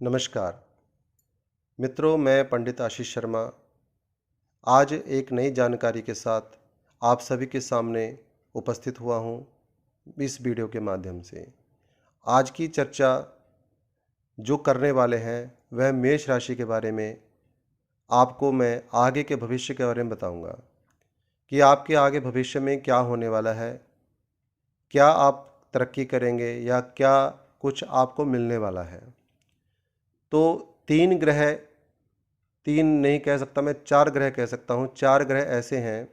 नमस्कार मित्रों, मैं पंडित आशीष शर्मा आज एक नई जानकारी के साथ आप सभी के सामने उपस्थित हुआ हूँ इस वीडियो के माध्यम से। आज की चर्चा जो करने वाले हैं वह मेष राशि के बारे में। आपको मैं आगे के भविष्य के बारे में बताऊंगा कि आपके आगे भविष्य में क्या होने वाला है, क्या आप तरक्की करेंगे या क्या कुछ आपको मिलने वाला है। तो 3 ग्रह, 3 नहीं कह सकता मैं, 4 ग्रह कह सकता हूँ। 4 ग्रह ऐसे हैं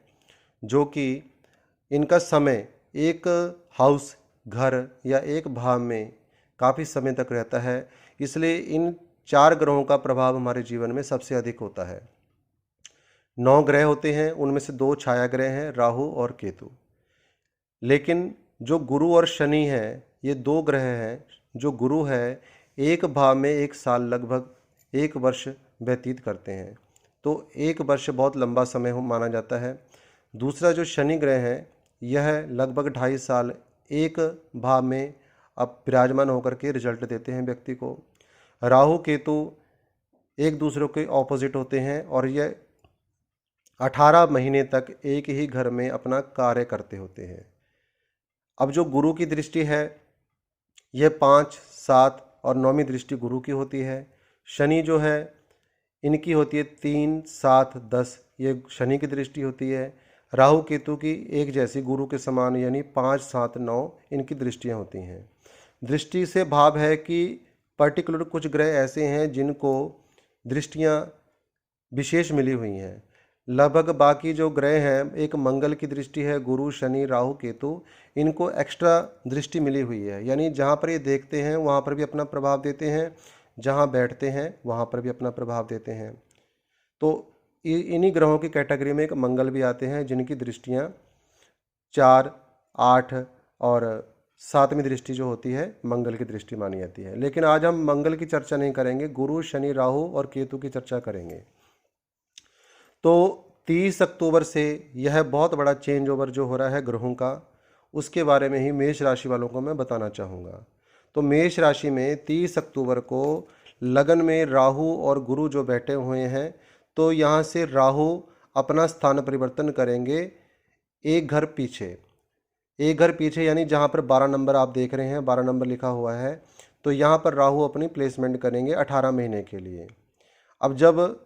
जो कि इनका समय एक हाउस, घर या एक भाव में काफ़ी समय तक रहता है। इसलिए इन 4 ग्रहों का प्रभाव हमारे जीवन में सबसे अधिक होता है। 9 ग्रह होते हैं, उनमें से 2 छाया ग्रह हैं, राहु और केतु। लेकिन जो गुरु और शनि हैं, ये 2 ग्रह हैं। जो गुरु है, एक भाव में 1 साल, लगभग 1 वर्ष व्यतीत करते हैं। तो 1 वर्ष बहुत लंबा समय माना जाता है। दूसरा जो शनि ग्रह है, यह लगभग 2.5 साल एक भाव में अब विराजमान होकर के रिजल्ट देते हैं व्यक्ति को। राहु केतु एक दूसरे के ऑपोजिट होते हैं और यह 18 महीने तक एक ही घर में अपना कार्य करते होते हैं। अब जो गुरु की दृष्टि है, यह 5, 7 और 9वीं दृष्टि गुरु की होती है। शनि जो है, इनकी होती है 3, 7, 10, ये शनि की दृष्टि होती है। राहु केतु की एक जैसी गुरु के समान, यानी 5, 7, 9 इनकी दृष्टियां होती हैं। दृष्टि से भाव है कि पर्टिकुलर कुछ ग्रह ऐसे हैं जिनको दृष्टियां विशेष मिली हुई हैं। लगभग बाकी जो ग्रह हैं, एक मंगल की दृष्टि है, गुरु शनि राहु केतु, इनको एक्स्ट्रा दृष्टि मिली हुई है। यानी जहाँ पर ये देखते हैं वहाँ पर भी अपना प्रभाव देते हैं, जहाँ बैठते हैं वहाँ पर भी अपना प्रभाव देते हैं। तो इन्हीं ग्रहों की कैटेगरी में एक मंगल भी आते हैं, जिनकी दृष्टियाँ 4, 8 और 7वीं दृष्टि जो होती है मंगल की दृष्टि मानी जाती है। लेकिन आज हम मंगल की चर्चा नहीं करेंगे, गुरु शनि राहु और केतु की चर्चा करेंगे। तो 30 अक्टूबर से यह बहुत बड़ा चेंज ओवर जो हो रहा है ग्रहों का, उसके बारे में ही मेष राशि वालों को मैं बताना चाहूँगा। तो मेष राशि में 30 अक्टूबर को लगन में राहु और गुरु जो बैठे हुए हैं, तो यहाँ से राहु अपना स्थान परिवर्तन करेंगे एक घर पीछे। एक घर पीछे यानी जहाँ पर 12 नंबर आप देख रहे हैं, 12 नंबर लिखा हुआ है, तो यहाँ पर राहु अपनी प्लेसमेंट करेंगे 18 महीने के लिए। अब जब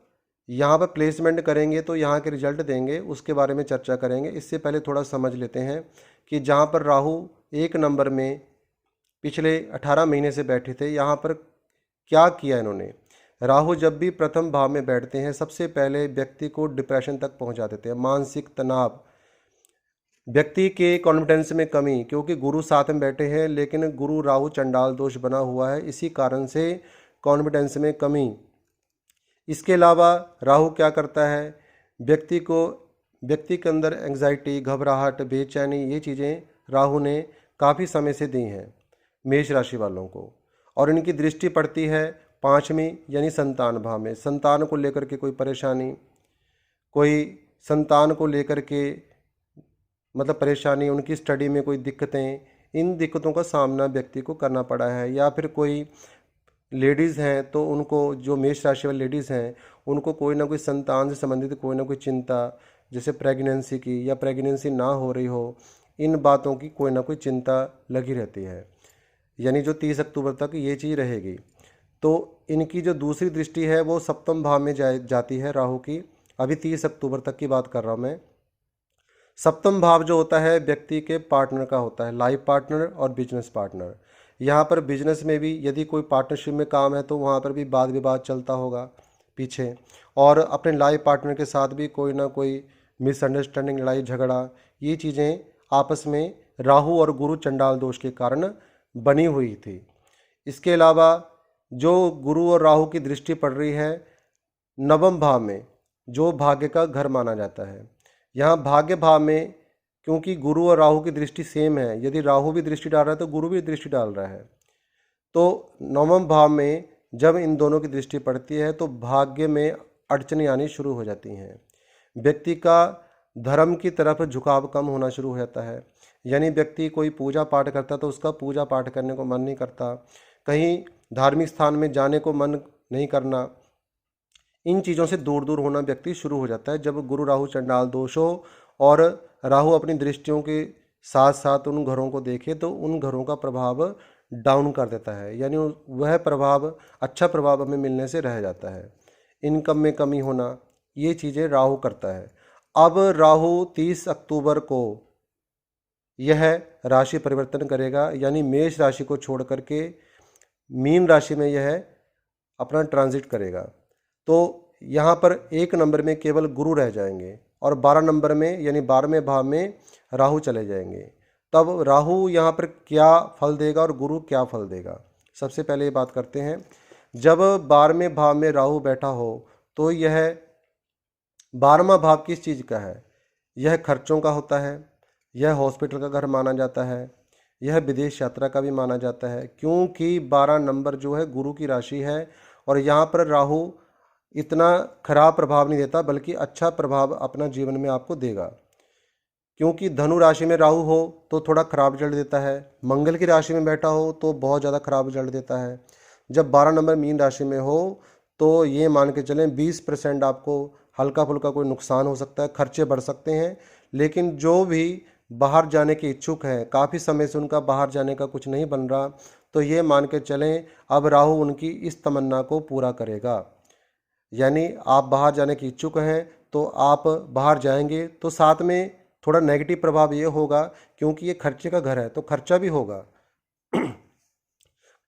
यहाँ पर प्लेसमेंट करेंगे तो यहाँ के रिजल्ट देंगे, उसके बारे में चर्चा करेंगे। इससे पहले थोड़ा समझ लेते हैं कि जहाँ पर राहु 1 नंबर में पिछले 18 महीने से बैठे थे, यहाँ पर क्या किया इन्होंने। राहु जब भी प्रथम भाव में बैठते हैं, सबसे पहले व्यक्ति को डिप्रेशन तक पहुँचा देते हैं, मानसिक तनाव, व्यक्ति के कॉन्फिडेंस में कमी, क्योंकि गुरु साथ में बैठे हैं लेकिन गुरु राहु चंडाल दोष बना हुआ है, इसी कारण से कॉन्फिडेंस में कमी। इसके अलावा राहु क्या करता है, व्यक्ति के अंदर एंग्जाइटी, घबराहट, बेचैनी, ये चीज़ें राहु ने काफ़ी समय से दी हैं मेष राशि वालों को। और इनकी दृष्टि पड़ती है 5वीं यानी संतान भाव में। संतान को लेकर के कोई परेशानी, कोई संतान को लेकर के मतलब परेशानी, उनकी स्टडी में कोई दिक्कतें, इन दिक्कतों का सामना व्यक्ति को करना पड़ा है। या फिर कोई लेडीज़ हैं तो उनको, जो मेष राशि वाली लेडीज़ हैं, उनको कोई ना कोई संतान से संबंधित कोई ना कोई चिंता, जैसे प्रेगनेंसी की या प्रेगनेंसी ना हो रही हो, इन बातों की कोई ना कोई चिंता लगी रहती है। यानी जो 30 अक्टूबर तक ये चीज़ रहेगी। तो इनकी जो दूसरी दृष्टि है वो 7वें भाव में जाती है राहु की। अभी 30 अक्टूबर तक की बात कर रहा हूँ मैं। 7वां भाव जो होता है व्यक्ति के पार्टनर का होता है, लाइफ पार्टनर और बिजनेस पार्टनर। यहाँ पर बिजनेस में भी यदि कोई पार्टनरशिप में काम है तो वहाँ पर भी वाद विवाद चलता होगा पीछे, और अपने लाइफ पार्टनर के साथ भी कोई ना कोई मिसअंडरस्टैंडिंग, लड़ाई झगड़ा, ये चीज़ें आपस में राहु और गुरु चंडाल दोष के कारण बनी हुई थी। इसके अलावा जो गुरु और राहु की दृष्टि पड़ रही है 9वें भाव में, जो भाग्य का घर माना जाता है। यहाँ भाग्य भाव में, क्योंकि गुरु और राहु की दृष्टि सेम है, यदि राहु भी दृष्टि डाल रहा है तो गुरु भी दृष्टि डाल रहा है, तो 9वें भाव में जब इन दोनों की दृष्टि पड़ती है तो भाग्य में अड़चनें आनी शुरू हो जाती हैं। व्यक्ति का धर्म की तरफ झुकाव कम होना शुरू हो जाता है। यानी व्यक्ति कोई पूजा पाठ करता तो उसका पूजा पाठ करने को मन नहीं करता, कहीं धार्मिक स्थान में जाने को मन नहीं करना, इन चीज़ों से दूर दूर होना व्यक्ति शुरू हो जाता है। जब गुरु राहु चंडाल दोष हो और राहु अपनी दृष्टियों के साथ साथ उन घरों को देखे तो उन घरों का प्रभाव डाउन कर देता है, यानी वह प्रभाव, अच्छा प्रभाव हमें मिलने से रह जाता है। इनकम में कमी होना, ये चीज़ें राहु करता है। अब राहु 30 अक्टूबर को यह राशि परिवर्तन करेगा, यानी मेष राशि को छोड़ करके मीन राशि में यह अपना ट्रांजिट करेगा। तो यहाँ पर 1 नंबर में केवल गुरु रह जाएंगे और 12 नंबर में यानी 12वें भाव में राहु चले जाएंगे। तब राहु यहाँ पर क्या फल देगा और गुरु क्या फल देगा, सबसे पहले ये बात करते हैं। जब 12वें भाव में राहु बैठा हो तो यह 12वां भाव किस चीज़ का है? यह खर्चों का होता है, यह हॉस्पिटल का घर माना जाता है, यह विदेश यात्रा का भी माना जाता है, क्योंकि 12 नंबर जो है गुरु की राशि है और यहाँ पर राहु इतना खराब प्रभाव नहीं देता बल्कि अच्छा प्रभाव अपना जीवन में आपको देगा। क्योंकि धनु राशि में राहु हो तो थोड़ा खराब रिजल्ट देता है, मंगल की राशि में बैठा हो तो बहुत ज़्यादा खराब रिजल्ट देता है। जब 12 नंबर मीन राशि में हो तो ये मान के चलें 20% आपको हल्का फुल्का कोई नुकसान हो सकता है, खर्चे बढ़ सकते हैं। लेकिन जो भी बाहर जाने के इच्छुक हैं, काफ़ी समय से उनका बाहर जाने का कुछ नहीं बन रहा, तो ये मान के चलें अब राहु उनकी इस तमन्ना को पूरा करेगा। यानी आप बाहर जाने के इच्छुक हैं तो आप बाहर जाएंगे, तो साथ में थोड़ा नेगेटिव प्रभाव ये होगा क्योंकि ये खर्चे का घर है तो खर्चा भी होगा।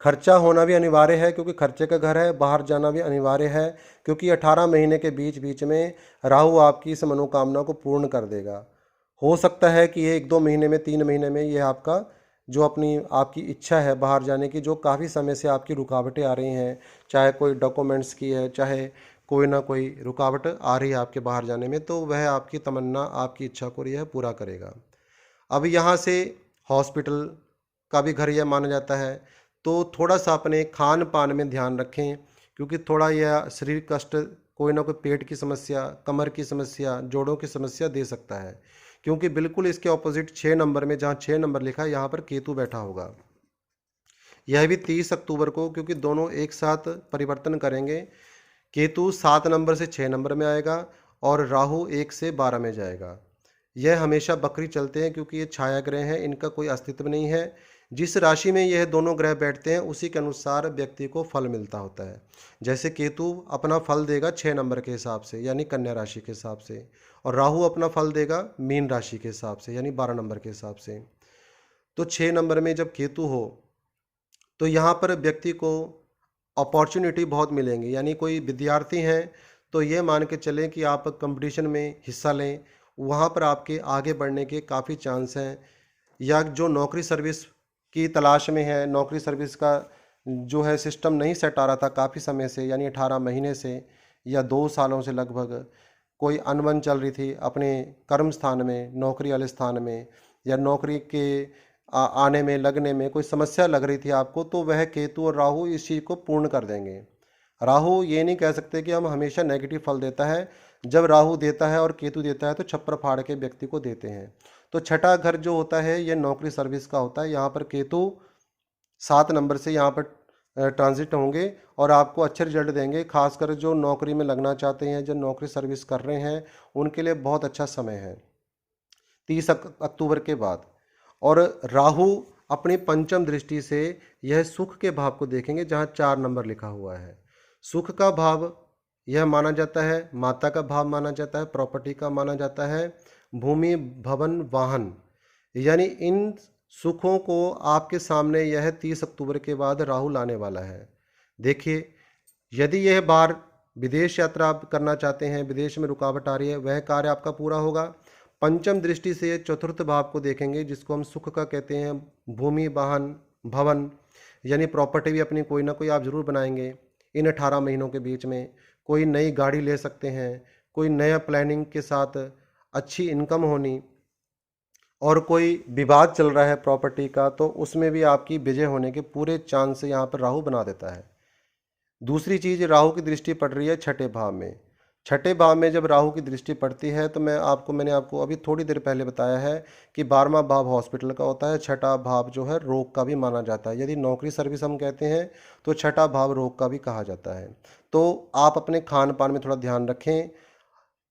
खर्चा होना भी अनिवार्य है क्योंकि खर्चे का घर है, बाहर जाना भी अनिवार्य है क्योंकि 18 महीने के बीच बीच में राहु आपकी इस मनोकामना को पूर्ण कर देगा। हो सकता है कि ये 1-2 महीने में, 3 महीने में ये आपका जो आपकी इच्छा है बाहर जाने की, जो काफ़ी समय से आपकी रुकावटें आ रही हैं, चाहे कोई डॉक्यूमेंट्स की है, चाहे कोई ना कोई रुकावट आ रही है आपके बाहर जाने में, तो वह आपकी तमन्ना, आपकी इच्छा को यह पूरा करेगा। अब यहाँ से हॉस्पिटल का भी घर यह माना जाता है, तो थोड़ा सा अपने खान पान में ध्यान रखें क्योंकि थोड़ा यह शरीर कष्ट, कोई ना कोई पेट की समस्या, कमर की समस्या, जोड़ों की समस्या दे सकता है। क्योंकि बिल्कुल इसके ऑपोजिट 6 नंबर में, जहाँ 6 नंबर लिखा है, यहाँ पर केतु बैठा होगा। यह भी 30 अक्टूबर को, क्योंकि दोनों एक साथ परिवर्तन करेंगे। केतु 7 नंबर से 6 नंबर में आएगा और राहु 1 से 12 में जाएगा। यह हमेशा बकरी चलते हैं क्योंकि ये छाया ग्रह हैं, इनका कोई अस्तित्व नहीं है। जिस राशि में यह दोनों ग्रह बैठते हैं उसी के अनुसार व्यक्ति को फल मिलता होता है। जैसे केतु अपना फल देगा 6 नंबर के हिसाब से यानी कन्या राशि के हिसाब से, और राहु अपना फल देगा मीन राशि के हिसाब से यानी 12 नंबर के हिसाब से। तो 6 नंबर में जब केतु हो तो यहाँ पर व्यक्ति को अपॉर्चुनिटी बहुत मिलेंगी। यानी कोई विद्यार्थी हैं तो ये मान के चलें कि आप कंपटीशन में हिस्सा लें, वहाँ पर आपके आगे बढ़ने के काफ़ी चांस हैं। या जो नौकरी सर्विस की तलाश में है, नौकरी सर्विस का जो है सिस्टम नहीं सेट आ रहा था काफ़ी समय से, यानी 18 महीने से या 2 सालों से लगभग, कोई अनबन चल रही थी अपने कर्म स्थान में, नौकरी वाले स्थान में, या नौकरी के आने में, लगने में कोई समस्या लग रही थी आपको, तो वह केतु और राहु इस चीज़ को पूर्ण कर देंगे। राहु ये नहीं कह सकते कि हम हमेशा नेगेटिव फल देता है। जब राहु देता है और केतु देता है तो छप्पर फाड़ के व्यक्ति को देते हैं। तो छठा घर जो होता है ये नौकरी सर्विस का होता है। यहाँ पर केतु 7 नंबर से यहाँ पर ट्रांजिट होंगे और आपको अच्छे रिजल्ट देंगे। खासकर जो नौकरी में लगना चाहते हैं, जो नौकरी सर्विस कर रहे हैं, उनके लिए बहुत अच्छा समय है 30 अक्टूबर के बाद। और राहु अपनी पंचम दृष्टि से यह सुख के भाव को देखेंगे जहाँ 4 नंबर लिखा हुआ है। सुख का भाव यह माना जाता है, माता का भाव माना जाता है, प्रॉपर्टी का माना जाता है, भूमि, भवन, वाहन, यानी इन सुखों को आपके सामने यह 30 अक्टूबर के बाद राहु लाने वाला है। देखिए, यदि यह बार विदेश यात्रा आप करना चाहते हैं, विदेश में रुकावट आ रही है, वह कार्य आपका पूरा होगा। पंचम दृष्टि से चतुर्थ भाव को देखेंगे जिसको हम सुख का कहते हैं, भूमि, वाहन, भवन, यानी प्रॉपर्टी भी अपनी कोई ना कोई आप जरूर बनाएंगे इन 18 महीनों के बीच में। कोई नई गाड़ी ले सकते हैं, कोई नया प्लानिंग के साथ अच्छी इनकम होनी, और कोई विवाद चल रहा है प्रॉपर्टी का तो उसमें भी आपकी विजय होने के पूरे चांस से यहाँ पर राहु बना देता है। दूसरी चीज़, राहु की दृष्टि पड़ रही है छठे भाव में, छठे भाव में जब राहु की दृष्टि पड़ती है तो मैंने आपको अभी थोड़ी देर पहले बताया है कि 12वां भाव हॉस्पिटल का होता है, छठा भाव जो है रोग का भी माना जाता है। यदि नौकरी सर्विस हम कहते हैं तो छठा भाव रोग का भी कहा जाता है। तो आप अपने खान पान में थोड़ा ध्यान रखें,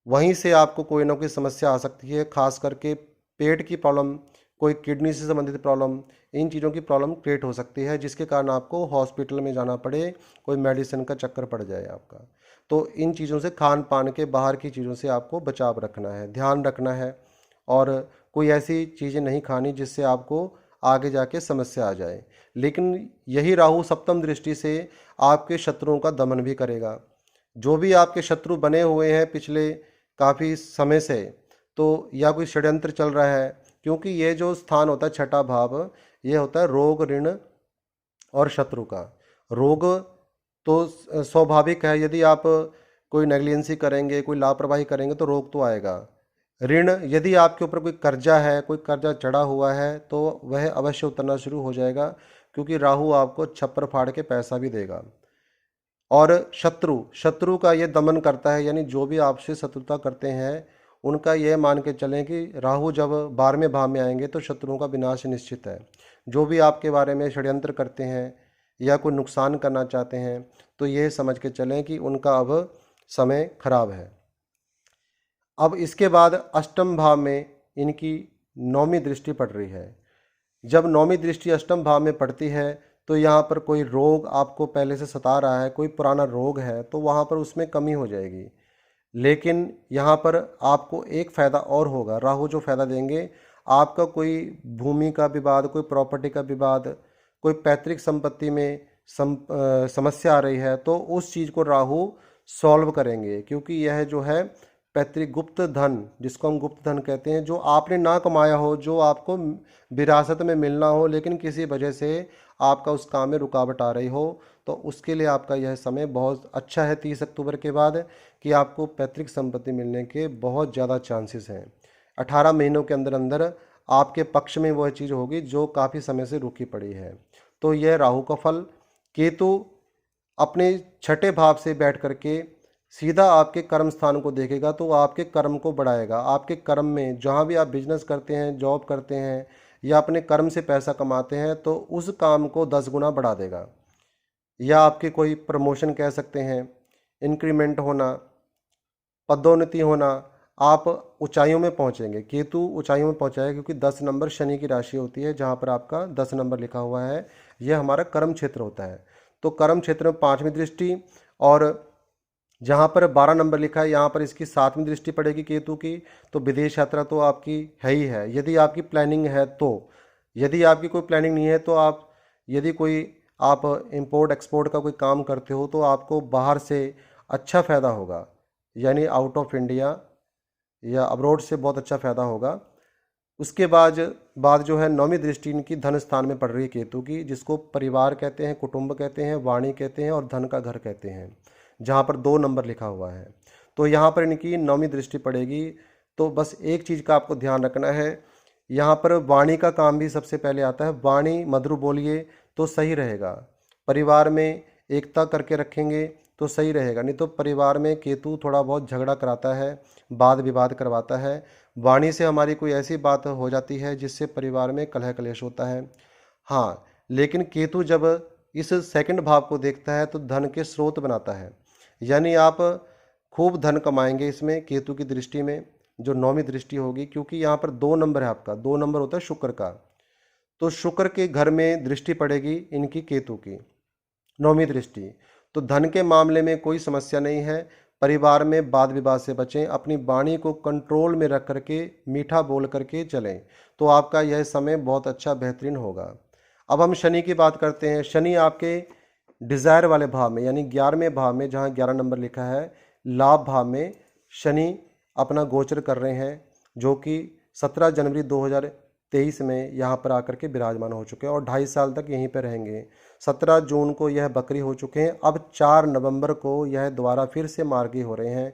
वहीं से आपको कोई ना कोई समस्या आ सकती है, खास करके पेट की प्रॉब्लम, कोई किडनी से संबंधित प्रॉब्लम, इन चीज़ों की प्रॉब्लम क्रिएट हो सकती है, जिसके कारण आपको हॉस्पिटल में जाना पड़े, कोई मेडिसिन का चक्कर पड़ जाए आपका। तो इन चीज़ों से, खान पान के बाहर की चीज़ों से आपको बचाव रखना है, ध्यान रखना है, और कोई ऐसी चीज़ें नहीं खानी जिससे आपको आगे जाके समस्या आ जाए। लेकिन यही राहु सप्तम दृष्टि से आपके शत्रुओं का दमन भी करेगा। जो भी आपके शत्रु बने हुए हैं पिछले काफ़ी समय से, तो या कोई षड्यंत्र चल रहा है, क्योंकि ये जो स्थान होता है छठा भाव, ये होता है रोग, ऋण और शत्रु का। रोग तो स्वाभाविक है, यदि आप कोई नेग्लिजेंसी करेंगे, कोई लापरवाही करेंगे तो रोग तो आएगा। ऋण, यदि आपके ऊपर कोई कर्जा है, कोई कर्जा चढ़ा हुआ है, तो वह अवश्य उतरना शुरू हो जाएगा, क्योंकि राहु आपको छप्पर फाड़ के पैसा भी देगा। और शत्रु का ये दमन करता है, यानी जो भी आपसे शत्रुता करते हैं उनका ये मान के चलें कि राहु जब 12वें भाव में आएंगे तो शत्रुओं का विनाश निश्चित है। जो भी आपके बारे में षड्यंत्र करते हैं या कोई नुकसान करना चाहते हैं, तो ये समझ के चलें कि उनका अब समय खराब है। अब इसके बाद अष्टम भाव में इनकी 9वीं दृष्टि पड़ रही है। जब 9वीं दृष्टि अष्टम भाव में पड़ती है तो यहाँ पर कोई रोग आपको पहले से सता रहा है, कोई पुराना रोग है, तो वहाँ पर उसमें कमी हो जाएगी। लेकिन यहाँ पर आपको एक फ़ायदा और होगा, राहु जो फ़ायदा देंगे, आपका कोई भूमि का विवाद, कोई प्रॉपर्टी का विवाद, कोई पैतृक संपत्ति में समस्या आ रही है, तो उस चीज़ को राहु सॉल्व करेंगे, क्योंकि यह जो है पैतृक गुप्त धन, जिसको हम गुप्त धन कहते हैं, जो आपने ना कमाया हो, जो आपको विरासत में मिलना हो, लेकिन किसी वजह से आपका उस काम में रुकावट आ रही हो, तो उसके लिए आपका यह समय बहुत अच्छा है 30 अक्टूबर के बाद, कि आपको पैतृक संपत्ति मिलने के बहुत ज़्यादा चांसेस हैं। 18 महीनों के अंदर अंदर आपके पक्ष में वह चीज़ होगी जो काफ़ी समय से रुकी पड़ी है। तो यह राहु का फल। केतु अपने छठे भाव से बैठ करके सीधा आपके कर्म स्थान को देखेगा, तो आपके कर्म को बढ़ाएगा। आपके कर्म में जहाँ भी आप बिजनेस करते हैं, जॉब करते हैं, या अपने कर्म से पैसा कमाते हैं, तो उस काम को 10 गुना बढ़ा देगा। या आपके कोई प्रमोशन कह सकते हैं, इंक्रीमेंट होना, पदोन्नति होना, आप ऊंचाइयों में पहुंचेंगे। केतु ऊंचाइयों में पहुंचाएगा, क्योंकि 10 नंबर शनि की राशि होती है, जहां पर आपका 10 नंबर लिखा हुआ है, यह हमारा कर्म क्षेत्र होता है। तो कर्म क्षेत्र में 5वीं दृष्टि, और जहाँ पर 12 नंबर लिखा है यहाँ पर इसकी 7वीं दृष्टि पड़ेगी केतु की। तो विदेश यात्रा तो आपकी है ही है, यदि आपकी प्लानिंग है तो। यदि आपकी कोई प्लानिंग नहीं है तो आप इंपोर्ट एक्सपोर्ट का कोई काम करते हो, तो आपको बाहर से अच्छा फ़ायदा होगा, यानी आउट ऑफ इंडिया या अब्रॉड से बहुत अच्छा फ़ायदा होगा। उसके बाद जो है 9वीं दृष्टि इनकी धन स्थान में पड़ रही है केतु की, जिसको परिवार कहते हैं, कुटुंब कहते हैं, वाणी कहते हैं, और धन का घर कहते हैं, जहाँ पर 2 नंबर लिखा हुआ है। तो यहाँ पर इनकी 9वीं दृष्टि पड़ेगी। तो बस एक चीज़ का आपको ध्यान रखना है, यहाँ पर वाणी का काम भी सबसे पहले आता है। वाणी मधुर बोलिए तो सही रहेगा, परिवार में एकता करके रखेंगे तो सही रहेगा, नहीं तो परिवार में केतु थोड़ा बहुत झगड़ा कराता है, वाद विवाद करवाता है। वाणी से हमारी कोई ऐसी बात हो जाती है जिससे परिवार में कलह कलेश होता है। हाँ, लेकिन केतु जब इस सेकंड भाव को देखता है तो धन के स्रोत बनाता है, यानी आप खूब धन कमाएंगे इसमें, केतु की दृष्टि में जो 9वीं दृष्टि होगी, क्योंकि यहाँ पर 2 नंबर है आपका, 2 नंबर होता है शुक्र का। तो शुक्र के घर में दृष्टि पड़ेगी इनकी केतु की 9वीं दृष्टि। तो धन के मामले में कोई समस्या नहीं है, परिवार में वाद विवाद से बचें, अपनी वाणी को कंट्रोल में रख करके मीठा बोल करके चलें, तो आपका यह समय बहुत अच्छा बेहतरीन होगा। अब हम शनि की बात करते हैं। शनि आपके डिज़ायर वाले भाव में, यानी 11वें भाव में, जहाँ 11 नंबर लिखा है, लाभ भाव में शनि अपना गोचर कर रहे हैं, जो कि 17 जनवरी 2023 में यहाँ पर आकर के विराजमान हो चुके हैं, और 2.5 साल तक यहीं पर रहेंगे। 17 जून को यह बकरी हो चुके हैं, अब 4 नवंबर को यह दोबारा फिर से मार्गी हो रहे हैं।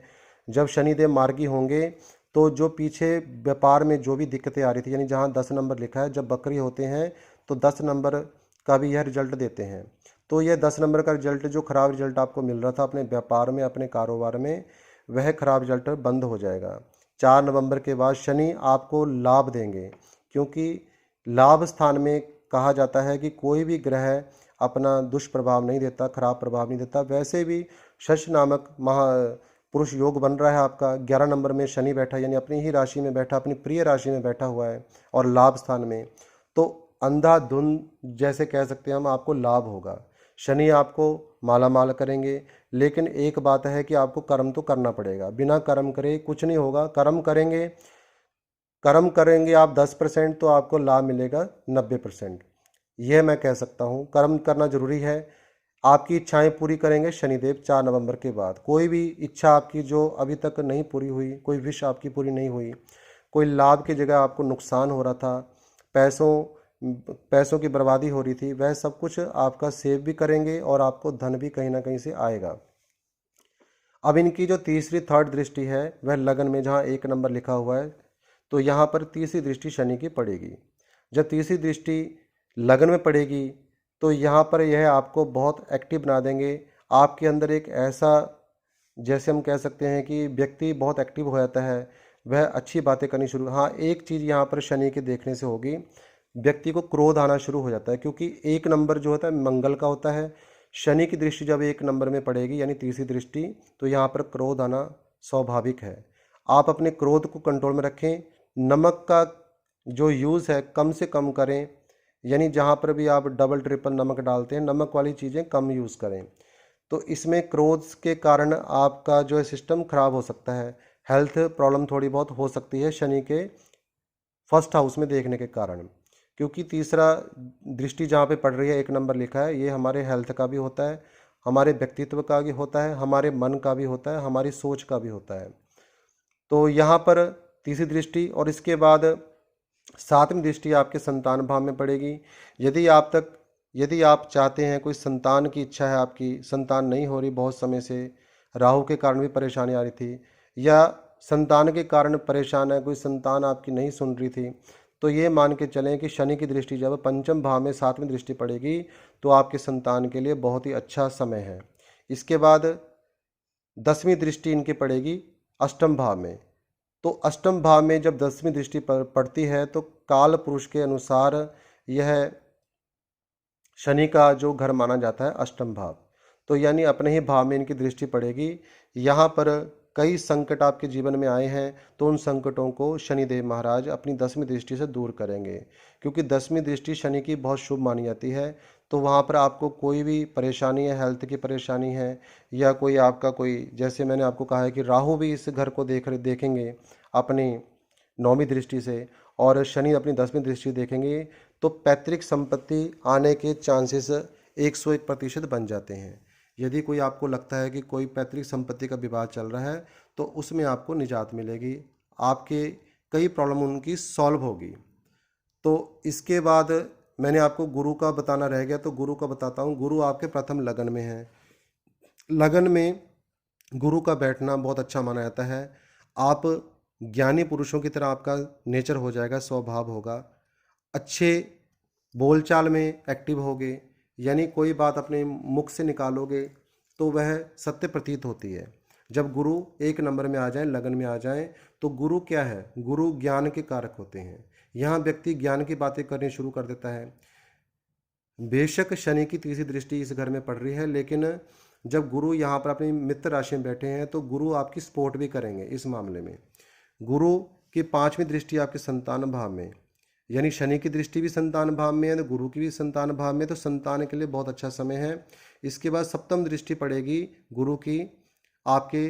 जब शनिदेव मार्गी होंगे तो जो पीछे व्यापार में जो भी दिक्कतें आ रही थी, यानी जहाँ 10 नंबर लिखा है, जब बकरी होते हैं तो 10 नंबर का भी यह रिजल्ट देते हैं। तो यह 10 नंबर का रिजल्ट, जो खराब रिजल्ट आपको मिल रहा था अपने व्यापार में, अपने कारोबार में, वह खराब रिजल्ट बंद हो जाएगा। 4 नवंबर के बाद शनि आपको लाभ देंगे, क्योंकि लाभ स्थान में कहा जाता है कि कोई भी ग्रह अपना दुष्प्रभाव नहीं देता, खराब प्रभाव नहीं देता। वैसे भी शश नामक महापुरुष योग बन रहा है आपका 11 नंबर में शनि बैठा, यानी अपनी ही राशि में बैठा, अपनी प्रिय राशि में बैठा हुआ है और लाभ स्थान में। तो अंधाधुंध जैसे कह सकते हैं हम, आपको लाभ होगा। शनि आपको माला माल करेंगे, लेकिन एक बात है कि आपको कर्म तो करना पड़ेगा। बिना कर्म करे कुछ नहीं होगा। कर्म करेंगे आप 10%, तो आपको लाभ मिलेगा 90%। यह मैं कह सकता हूँ, कर्म करना जरूरी है। आपकी इच्छाएं पूरी करेंगे शनिदेव 4 नवंबर के बाद। कोई भी इच्छा आपकी जो अभी तक नहीं पूरी हुई, कोई विश आपकी पूरी नहीं हुई, कोई लाभ की जगह आपको नुकसान हो रहा था, पैसों की बर्बादी हो रही थी, वह सब कुछ आपका सेव भी करेंगे और आपको धन भी कहीं ना कहीं से आएगा। अब इनकी जो तीसरी थर्ड दृष्टि है वह लगन में, जहाँ 1 नंबर लिखा हुआ है, तो यहाँ पर तीसरी दृष्टि शनि की पड़ेगी। जब तीसरी दृष्टि लगन में पड़ेगी तो यहाँ पर यह आपको बहुत एक्टिव बना देंगे। आपके अंदर एक ऐसा, जैसे हम कह सकते हैं कि व्यक्ति बहुत एक्टिव हो जाता है, वह अच्छी बातें करनी शुरू। हाँ, एक चीज़ यहाँ पर शनि के देखने से होगी, व्यक्ति को क्रोध आना शुरू हो जाता है, क्योंकि 1 नंबर जो होता है मंगल का होता है। शनि की दृष्टि जब 1 नंबर में पड़ेगी, यानी तीसरी दृष्टि, तो यहाँ पर क्रोध आना स्वाभाविक है। आप अपने क्रोध को कंट्रोल में रखें। नमक का जो यूज़ है कम से कम करें, यानी जहाँ पर भी आप डबल ट्रिपल नमक डालते हैं, नमक वाली चीज़ें कम यूज़ करें। तो इसमें क्रोध के कारण आपका जो है सिस्टम खराब हो सकता है, हेल्थ प्रॉब्लम थोड़ी बहुत हो सकती है शनि के फर्स्ट हाउस में देखने के कारण। क्योंकि तीसरा दृष्टि जहाँ पे पड़ रही है, 1 नंबर लिखा है, ये हमारे हेल्थ का भी होता है, हमारे व्यक्तित्व का भी होता है, हमारे मन का भी होता है, हमारी सोच का भी होता है। तो यहाँ पर तीसरी दृष्टि, और इसके बाद 7वीं दृष्टि आपके संतान भाव में पड़ेगी। यदि आप चाहते हैं, कोई संतान की इच्छा है, आपकी संतान नहीं हो रही बहुत समय से, राहु के कारण भी परेशानी आ रही थी, या संतान के कारण परेशान है, कोई संतान आपकी नहीं सुन रही थी, तो ये मान के चलें कि शनि की दृष्टि जब पंचम भाव में 7वीं दृष्टि पड़ेगी तो आपके संतान के लिए बहुत ही अच्छा समय है। इसके बाद 10वीं दृष्टि इनकी पड़ेगी अष्टम भाव में। तो अष्टम भाव में जब 10वीं दृष्टि पड़ती है तो काल पुरुष के अनुसार यह शनि का जो घर माना जाता है अष्टम भाव, तो यानी अपने ही भाव में इनकी दृष्टि पड़ेगी। यहाँ पर कई संकट आपके जीवन में आए हैं, तो उन संकटों को शनिदेव महाराज अपनी 10वीं दृष्टि से दूर करेंगे, क्योंकि 10वीं दृष्टि शनि की बहुत शुभ मानी जाती है। तो वहाँ पर आपको कोई भी परेशानी है, हेल्थ की परेशानी है, या कोई आपका कोई, जैसे मैंने आपको कहा है कि राहु भी इस घर को देखेंगे अपनी 9वीं दृष्टि से, और शनि अपनी 10वीं दृष्टि देखेंगे, तो पैतृक संपत्ति आने के चांसेस 101% बन जाते हैं। यदि कोई आपको लगता है कि कोई पैतृक संपत्ति का विवाद चल रहा है, तो उसमें आपको निजात मिलेगी, आपके कई प्रॉब्लम उनकी सॉल्व होगी। तो इसके बाद मैंने आपको गुरु का बताना रह गया, तो गुरु का बताता हूँ। गुरु आपके प्रथम लगन में है। लगन में गुरु का बैठना बहुत अच्छा माना जाता है। आप ज्ञानी पुरुषों की तरह आपका नेचर हो जाएगा, स्वभाव होगा, अच्छे बोलचाल में एक्टिव होगे, यानी कोई बात अपने मुख से निकालोगे तो वह सत्य प्रतीत होती है। जब गुरु 1 नंबर में आ जाए, लगन में आ जाए, तो गुरु क्या है? गुरु ज्ञान के कारक होते हैं। यहाँ व्यक्ति ज्ञान की बातें करनी शुरू कर देता है। बेशक शनि की तीसरी दृष्टि इस घर में पड़ रही है, लेकिन जब गुरु यहाँ पर अपनी मित्र राशि में बैठे हैं तो गुरु आपकी सपोर्ट भी करेंगे इस मामले में। गुरु की 5वीं दृष्टि आपके संतान भाव में, यानी शनि की दृष्टि भी संतान भाव में है, तो गुरु की भी संतान भाव में, तो संतान के लिए बहुत अच्छा समय है। इसके बाद 7वीं दृष्टि पड़ेगी गुरु की आपके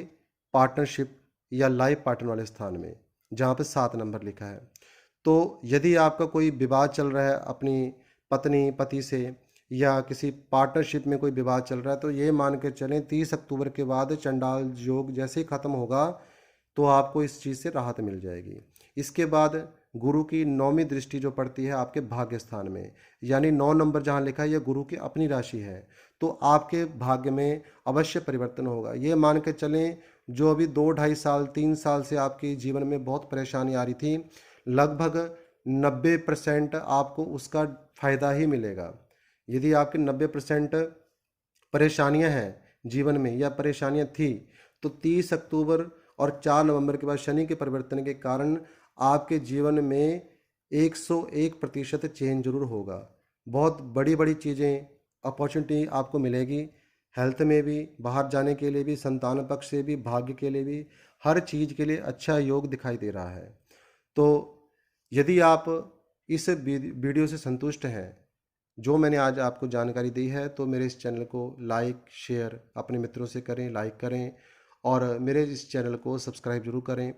पार्टनरशिप या लाइफ पार्टनर वाले स्थान में, जहाँ पे 7 नंबर लिखा है। तो यदि आपका कोई विवाद चल रहा है अपनी पत्नी पति से, या किसी पार्टनरशिप में कोई विवाद चल रहा है, तो ये मान के चलें 30 अक्टूबर के बाद चंडाल योग जैसे ही खत्म होगा तो आपको इस चीज़ से राहत मिल जाएगी। इसके बाद गुरु की 9वीं दृष्टि जो पड़ती है आपके भाग्य स्थान में, यानी 9 नंबर जहाँ लिखा है, यह गुरु की अपनी राशि है, तो आपके भाग्य में अवश्य परिवर्तन होगा। ये मान के चलें जो अभी 2-2.5 साल 3 साल से आपके जीवन में बहुत परेशानी आ रही थी, लगभग 90% आपको उसका फायदा ही मिलेगा। यदि आपके 90% परेशानियां हैं जीवन में, या परेशानियां थी, तो 30 अक्टूबर और 4 नवंबर के बाद शनि के परिवर्तन के कारण आपके जीवन में 101% चेंज जरूर होगा। बहुत बड़ी बड़ी चीज़ें, अपॉर्चुनिटी आपको मिलेगी, हेल्थ में भी, बाहर जाने के लिए भी, संतान पक्ष से भी, भाग्य के लिए भी, हर चीज़ के लिए अच्छा योग दिखाई दे रहा है। तो यदि आप इस वीडियो से संतुष्ट हैं, जो मैंने आज आपको जानकारी दी है, तो मेरे इस चैनल को लाइक शेयर अपने मित्रों से करें, लाइक करें और मेरे इस चैनल को सब्सक्राइब जरूर करें,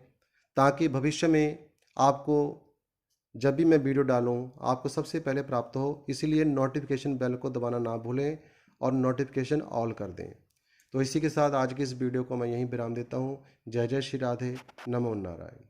ताकि भविष्य में आपको जब भी मैं वीडियो डालूं आपको सबसे पहले प्राप्त हो। इसीलिए नोटिफिकेशन बेल को दबाना ना भूलें और नोटिफिकेशन ऑल कर दें। तो इसी के साथ आज की इस वीडियो को मैं यहीं विराम देता हूं। जय जय श्री राधे, नमो नारायण।